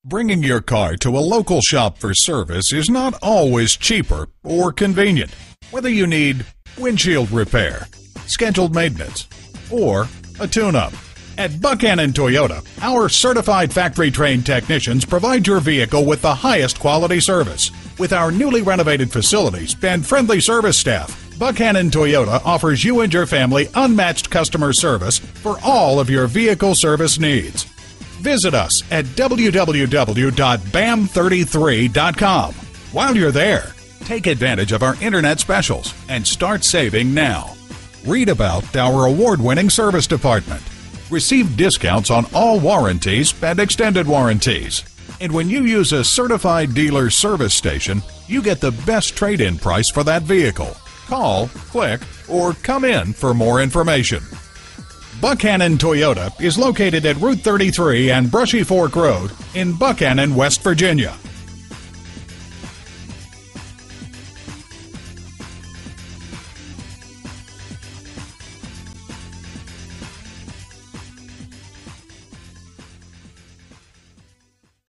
Bringing your car to a local shop for service is not always cheaper or convenient. Whether you need windshield repair, scheduled maintenance, or a tune-up. At Buckhannon Toyota, our certified factory-trained technicians provide your vehicle with the highest quality service. With our newly renovated facilities and friendly service staff, Buckhannon Toyota offers you and your family unmatched customer service for all of your vehicle service needs. Visit us at www.bam33.com. While you're there, take advantage of our internet specials and start saving now. Read about our award-winning service department. Receive discounts on all warranties and extended warranties. And when you use a certified dealer service station, you get the best trade-in price for that vehicle. Call, click, or come in for more information. Buckhannon Toyota is located at Route 33 and Brushy Fork Road in Buckhannon, West Virginia.